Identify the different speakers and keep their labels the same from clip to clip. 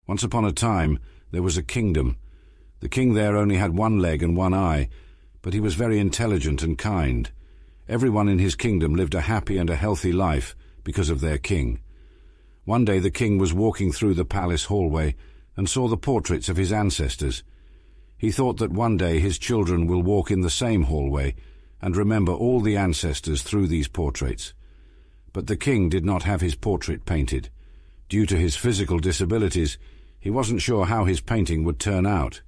Speaker 1: Once upon a time, there was a kingdom. The king there only had one leg and one eye, but he was very intelligent and kind. Everyone in his kingdom lived a happy and a healthy life because of their king. One day the king was walking through the palace hallway and saw the portraits of his ancestors. He thought that one day his children will walk in the same hallway and remember all the ancestors through these portraits. But the king did not have his portrait painted. Due to his physical disabilities, he wasn't sure how his painting would turn out,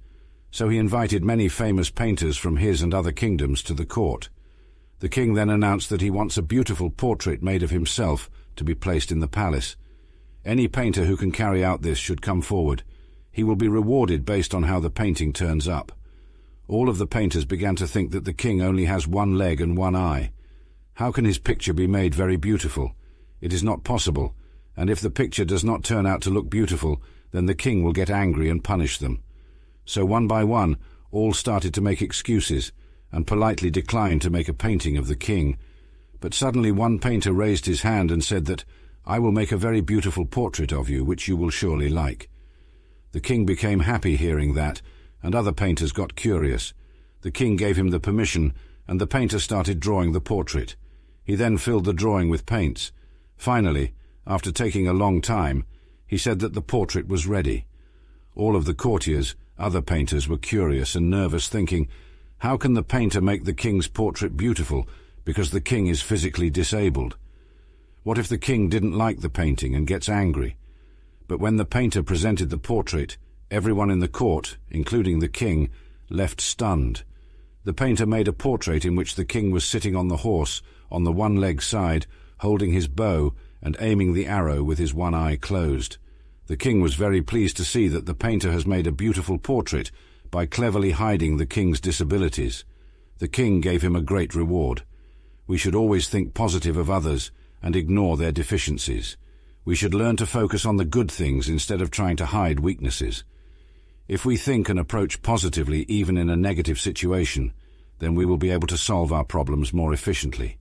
Speaker 1: so he invited many famous painters from his and other kingdoms to the court. The king then announced that he wants a beautiful portrait made of himself to be placed in the palace. Any painter who can carry out this should come forward. He will be rewarded based on how the painting turns up. All of the painters began to think that the king only has one leg and one eye. How can his picture be made very beautiful? It is not possible, and if the picture does not turn out to look beautiful, then the king will get angry and punish them. So one by one, all started to make excuses and politely declined to make a painting of the king. But suddenly one painter raised his hand and said that, "I will make a very beautiful portrait of you, which you will surely like." The king became happy hearing that, and other painters got curious. The king gave him the permission, and the painter started drawing the portrait. He then filled the drawing with paints. Finally, after taking a long time, he said that the portrait was ready. All of the courtiers, other painters, were curious and nervous, thinking, how can the painter make the king's portrait beautiful because the king is physically disabled? What if the king didn't like the painting and gets angry? But when the painter presented the portrait, everyone in the court, including the king, left stunned. The painter made a portrait in which the king was sitting on the horse, on the one-leg side, holding his bow and aiming the arrow with his one eye closed. The king was very pleased to see that the painter has made a beautiful portrait by cleverly hiding the king's disabilities. The king gave him a great reward. We should always think positive of others and ignore their deficiencies. We should learn to focus on the good things instead of trying to hide weaknesses. If we think and approach positively even in a negative situation, then we will be able to solve our problems more efficiently.